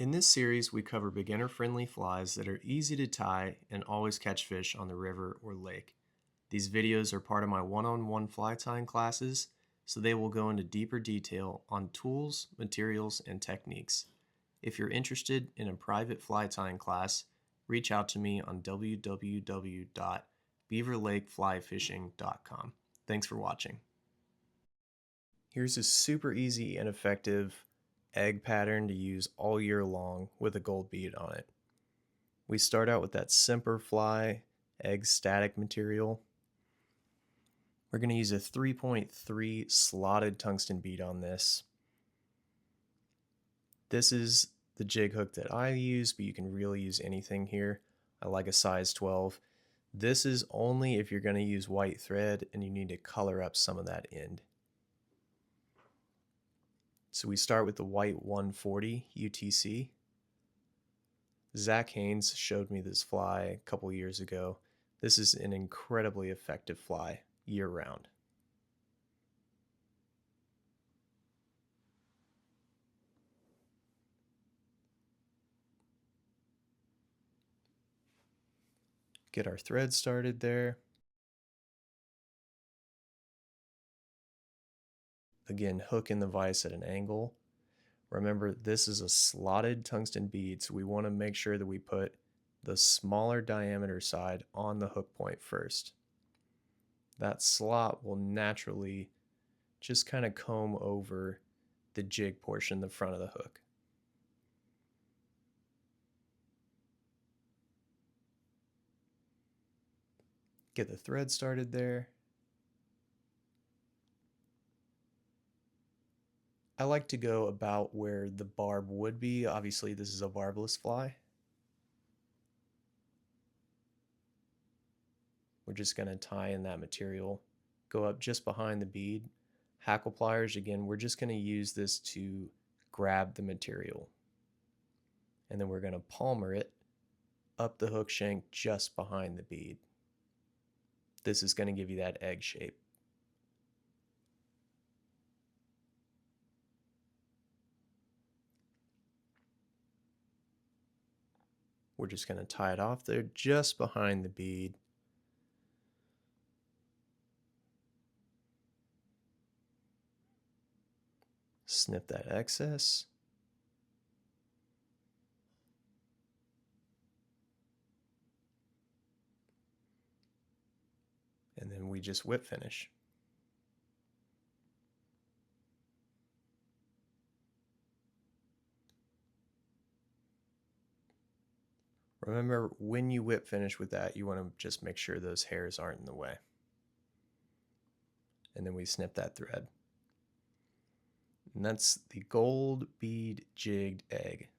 In this series, we cover beginner-friendly flies that are easy to tie and always catch fish on the river or lake. These videos are part of my one-on-one fly tying classes, so they will go into deeper detail on tools, materials, and techniques. If you're interested in a private fly tying class, reach out to me on www.beaverlakeflyfishing.com. Thanks for watching. Here's a super easy and effective egg pattern to use all year long with a gold bead on it. We start out with that Semperfli egg static material. We're going to use a 3.3 slotted tungsten bead on this. This is the jig hook that I use, but you can really use anything here. I like a size 12. This is only if you're going to use white thread and you need to color up some of that end. So we start with the white 140 UTC. Zach Haynes showed me this fly a couple years ago. This is an incredibly effective fly year-round. Get our thread started there. Again, hook in the vise at an angle. Remember, this is a slotted tungsten bead, so we want to make sure that we put the smaller diameter side on the hook point first. That slot will naturally just kind of comb over the jig portion, the front of the hook. Get the thread started there. I like to go about where the barb would be. Obviously, this is a barbless fly. We're just going to tie in that material, go up just behind the bead. Hackle pliers, again, we're just going to use this to grab the material. And then we're going to palmer it up the hook shank just behind the bead. This is going to give you that egg shape. We're just going to tie it off there just behind the bead. Snip that excess. And then we just whip finish. Remember, when you whip finish with that, you want to just make sure those hairs aren't in the way. And then we snip that thread. And that's the gold bead jigged egg.